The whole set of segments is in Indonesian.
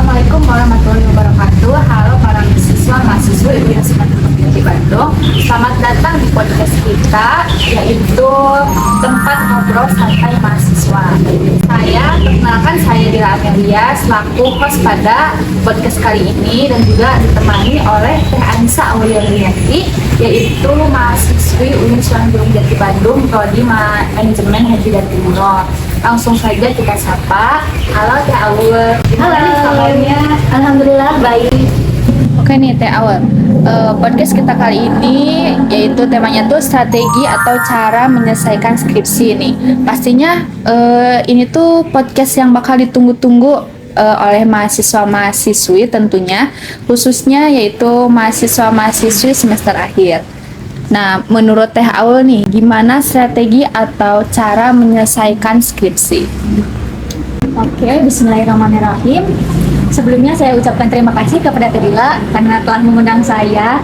Assalamualaikum warahmatullahi wabarakatuh. Halo para mahasiswa yang di Bandung. Selamat datang di podcast kita, yaitu tempat ngobrol santai mahasiswa. Saya Dira Amelia selaku host pada podcast kali ini dan juga ditemani oleh Teh Anissa Aulianiyati, yaitu mahasiswi Universitas Jati Bandung, Prodi Manajemen Haji dan Umroh. Langsung saja kita sapa. Halo Teh Aul. Halo, kabarnya? Alhamdulillah baik. Oke nih Teh Aul, podcast kita kali ini yaitu temanya tuh strategi atau cara menyelesaikan skripsi nih. Pastinya ini tuh podcast yang bakal ditunggu-tunggu oleh mahasiswa-mahasiswi tentunya, khususnya yaitu mahasiswa-mahasiswi semester akhir. Nah, menurut Teh Aul nih, gimana strategi atau cara menyelesaikan skripsi? Oke, bismillahirrahmanirrahim. Sebelumnya saya ucapkan terima kasih kepada Teh Dila karena telah mengundang saya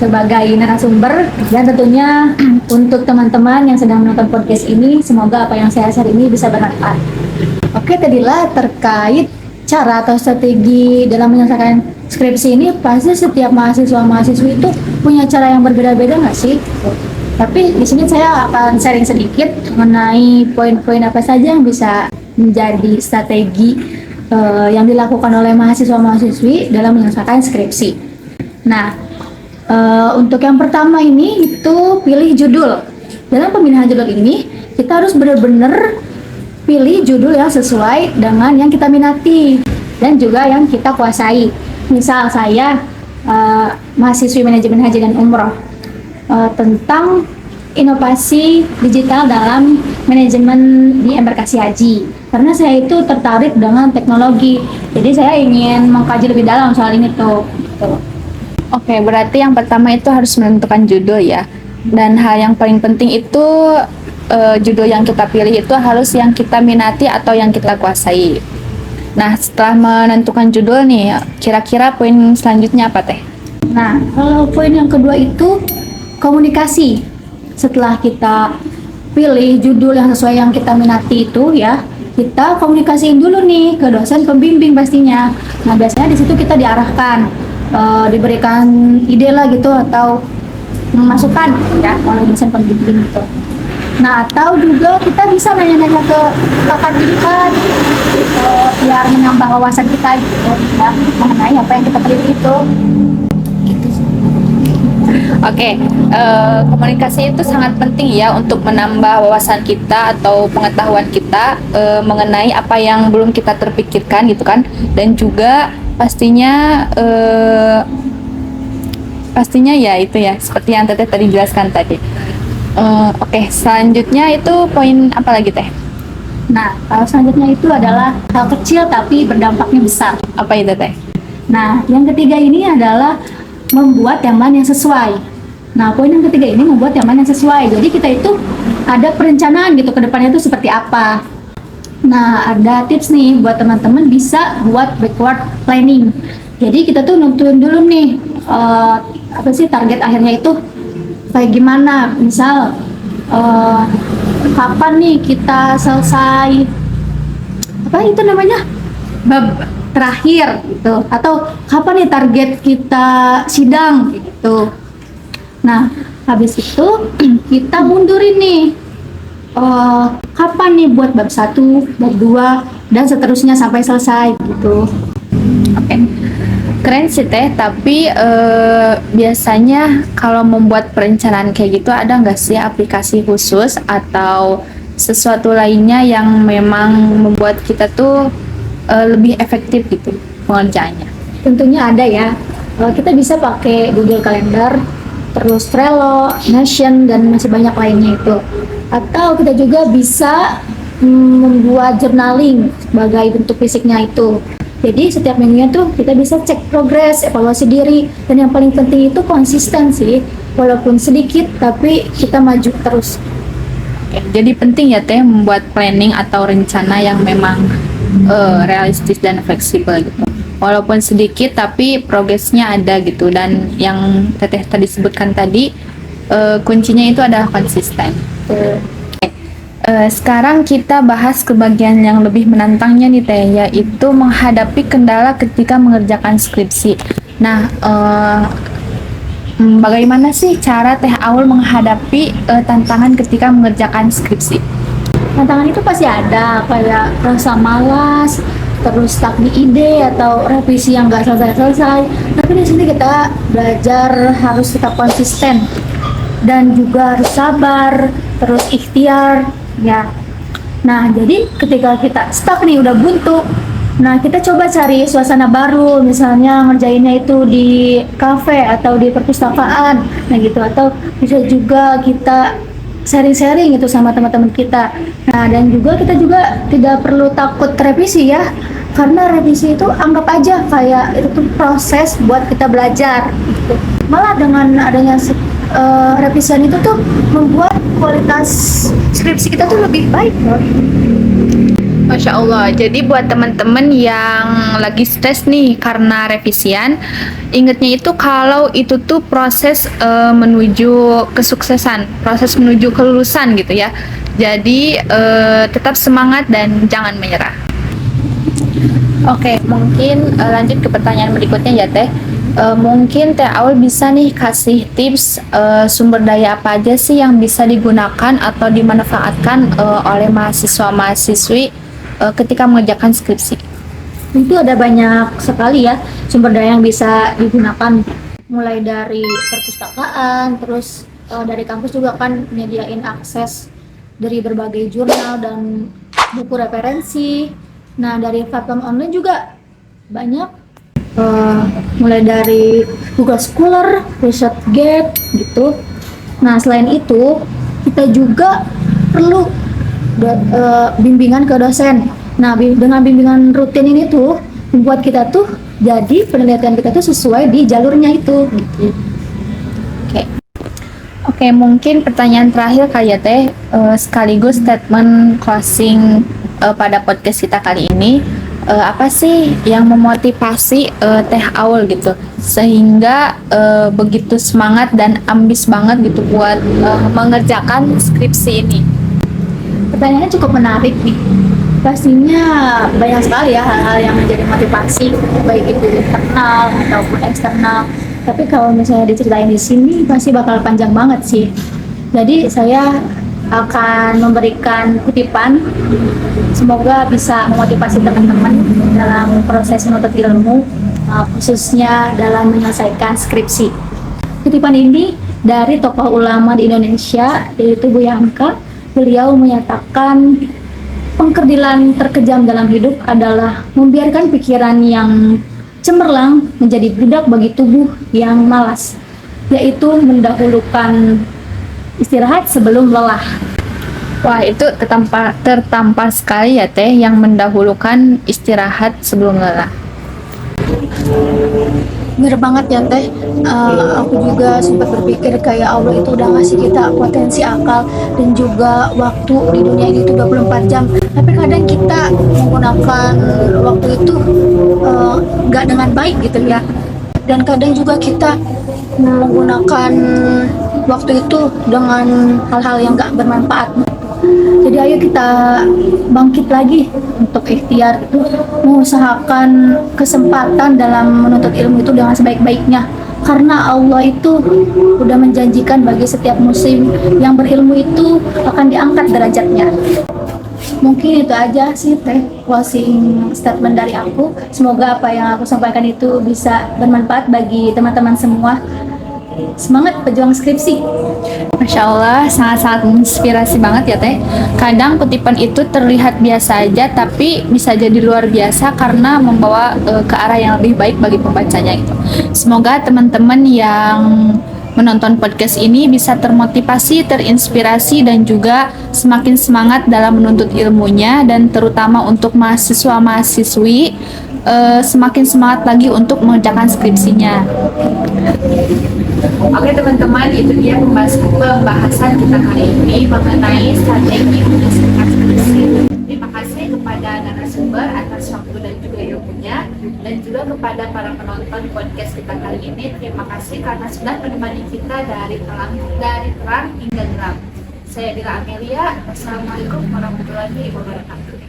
sebagai narasumber, dan tentunya untuk teman-teman yang sedang menonton podcast ini, semoga apa yang saya share ini bisa bermanfaat. Oke Teh Dila, terkait cara atau strategi dalam menyelesaikan skripsi ini, pasti setiap mahasiswa-mahasiswi itu punya cara yang berbeda-beda nggak sih? Tapi di sini saya akan sharing sedikit mengenai poin-poin apa saja yang bisa menjadi strategi yang dilakukan oleh mahasiswa-mahasiswi dalam menyelesaikan skripsi. Nah, untuk yang pertama ini itu pilih judul. Dalam pemilihan judul ini kita harus benar-benar pilih judul yang sesuai dengan yang kita minati dan juga yang kita kuasai. Misal saya mahasiswi manajemen haji dan umroh, tentang inovasi digital dalam manajemen di embarkasi haji, karena saya itu tertarik dengan teknologi, jadi saya ingin mengkaji lebih dalam soal ini tuh. Oke, berarti yang pertama itu harus menentukan judul ya, dan hal yang paling penting itu judul yang kita pilih itu harus yang kita minati atau yang kita kuasai. Nah, setelah menentukan judul nih, kira-kira poin selanjutnya apa Teh? Nah, kalau poin yang kedua itu komunikasi. Setelah kita pilih judul yang sesuai yang kita minati itu ya, kita komunikasiin dulu nih ke dosen pembimbing pastinya. Nah, biasanya di situ kita diarahkan, diberikan ide lah gitu atau masukan ya oleh dosen pembimbing gitu. Nah, atau juga kita bisa nanya-nanya ke kakak tingkat biar menambah wawasan kita gitu ya mengenai apa yang kita pelajari itu. Oke, komunikasi itu sangat penting ya untuk menambah wawasan kita atau pengetahuan kita mengenai apa yang belum kita terpikirkan gitu kan, dan juga pastinya ya itu ya seperti yang Teteh tadi jelaskan tadi. Oke, selanjutnya itu poin apa lagi Teh? Nah, kalau selanjutnya itu adalah hal kecil tapi berdampaknya besar. Apa itu Teh? Nah, yang ketiga ini adalah membuat timeline yang sesuai. Nah, poin yang ketiga ini membuat timeline yang sesuai. Jadi kita itu ada perencanaan gitu ke depannya itu seperti apa. Nah, ada tips nih buat teman-teman bisa buat backward planning. Jadi kita tuh nentuin dulu nih apa sih target akhirnya itu kayak gimana. Misal kapan nih kita selesai apa itu namanya bab terakhir gitu, atau kapan nih target kita sidang gitu. Nah, habis itu kita mundurin nih kapan nih buat bab 1, bab 2 dan seterusnya sampai selesai gitu. Oke. Keren sih Teh, tapi biasanya kalau membuat perencanaan kayak gitu ada nggak sih aplikasi khusus atau sesuatu lainnya yang memang membuat kita tuh lebih efektif gitu pengerjaannya? Tentunya ada ya. Kita bisa pakai Google Calendar, terus Trello, Notion, dan masih banyak lainnya itu. Atau kita juga bisa membuat journaling sebagai bentuk fisiknya itu. Jadi setiap minggunya tuh kita bisa cek progres, evaluasi diri, dan yang paling penting itu konsisten sih. Walaupun sedikit tapi kita maju terus. Oke, jadi penting ya Teh membuat planning atau rencana yang memang realistis dan fleksibel gitu. Walaupun sedikit tapi progresnya ada gitu, dan yang Teteh tadi sebutkan tadi kuncinya itu adalah konsisten. Sekarang kita bahas ke bagian yang lebih menantangnya nih Teh, yaitu menghadapi kendala ketika mengerjakan skripsi. Nah, bagaimana sih cara Teh Aul menghadapi tantangan ketika mengerjakan skripsi? Tantangan itu pasti ada, kayak rasa malas, terus stuck di ide atau revisi yang nggak selesai-selesai. Tapi di sini kita belajar harus tetap konsisten dan juga harus sabar, terus ikhtiar, ya. Nah, jadi ketika kita stuck nih, udah buntu, nah kita coba cari suasana baru, misalnya ngerjainnya itu di kafe atau di perpustakaan, nah gitu. Atau bisa juga kita sharing-sharing itu sama teman-teman kita. Nah, dan juga kita juga tidak perlu takut revisi ya, karena revisi itu anggap aja kayak itu tuh proses buat kita belajar gitu. Malah dengan adanya revisian itu tuh membuat kualitas skripsi kita tuh lebih baik loh. Masya Allah. Jadi buat teman-teman yang lagi stres nih karena revisian, ingetnya itu kalau itu tuh proses menuju kesuksesan, proses menuju kelulusan gitu ya. Jadi tetap semangat dan jangan menyerah. Oke, mungkin lanjut ke pertanyaan berikutnya ya Teh. Mungkin Teh Aul bisa nih kasih tips sumber daya apa aja sih yang bisa digunakan atau dimanfaatkan oleh mahasiswa-mahasiswi ketika mengerjakan skripsi. Itu ada banyak sekali ya sumber daya yang bisa digunakan, mulai dari perpustakaan, terus dari kampus juga kan menyediain akses dari berbagai jurnal dan buku referensi. Nah, dari platform online juga banyak, mulai dari Google Scholar, ResearchGate gitu. Nah, selain itu kita juga perlu bimbingan ke dosen. Nah, dengan bimbingan rutin ini tuh membuat kita tuh jadi penelitian kita tuh sesuai di jalurnya itu gitu. Oke, mungkin pertanyaan terakhir kali ya Teh, sekaligus statement closing pada podcast kita kali ini. Apa sih yang memotivasi Teh Aul gitu sehingga begitu semangat dan ambis banget gitu buat mengerjakan skripsi ini? Pertanyaannya cukup menarik nih. Pastinya banyak sekali ya hal-hal yang menjadi motivasi, baik itu internal ataupun eksternal. Tapi kalau misalnya diceritain di sini pasti bakal panjang banget sih. Jadi saya akan memberikan kutipan, semoga bisa memotivasi teman-teman dalam proses menuntut ilmu, khususnya dalam menyelesaikan skripsi. Kutipan ini dari tokoh ulama di Indonesia, yaitu Buya Hamka. Beliau menyatakan pengkerdilan terkejam dalam hidup adalah membiarkan pikiran yang cemerlang menjadi budak bagi tubuh yang malas, yaitu mendahulukan istirahat sebelum lelah. Wah, itu tertampar sekali ya Teh, yang mendahulukan istirahat sebelum lelah. Bener banget ya Teh, aku juga sempat berpikir kayak Allah itu udah ngasih kita potensi akal dan juga waktu di dunia ini tuh 24 jam. Tapi kadang kita menggunakan waktu itu nggak dengan baik gitu ya. Dan kadang juga kita menggunakan waktu itu dengan hal-hal yang nggak bermanfaat. Jadi ayo kita bangkit lagi untuk ikhtiar itu, mengusahakan kesempatan dalam menuntut ilmu itu dengan sebaik-baiknya, karena Allah itu udah menjanjikan bagi setiap muslim yang berilmu itu akan diangkat derajatnya. Mungkin itu aja sih Teh closing statement dari aku. Semoga apa yang aku sampaikan itu bisa bermanfaat bagi teman-teman semua. Semangat pejuang skripsi. Masya Allah, sangat-sangat menginspirasi banget ya Teh. Kadang kutipan itu terlihat biasa aja, tapi bisa jadi luar biasa karena membawa ke arah yang lebih baik bagi pembacanya gitu. Semoga teman-teman yang menonton podcast ini bisa termotivasi, terinspirasi, dan juga semakin semangat dalam menuntut ilmunya, dan terutama untuk mahasiswa-mahasiswi semakin semangat lagi untuk mengerjakan skripsinya. Oke teman-teman, itu dia pembahasan kita kali ini mengenai strategi menyelesaikan skripsi. Terima kasih kepada narasumber atas waktu dan juga ilmunya, dan juga kepada para penonton podcast kita kali ini. Terima kasih karena sudah menemani kita dari terang hingga gelap. Saya Dila Amelia. Wassalamualaikum warahmatullahi wabarakatuh.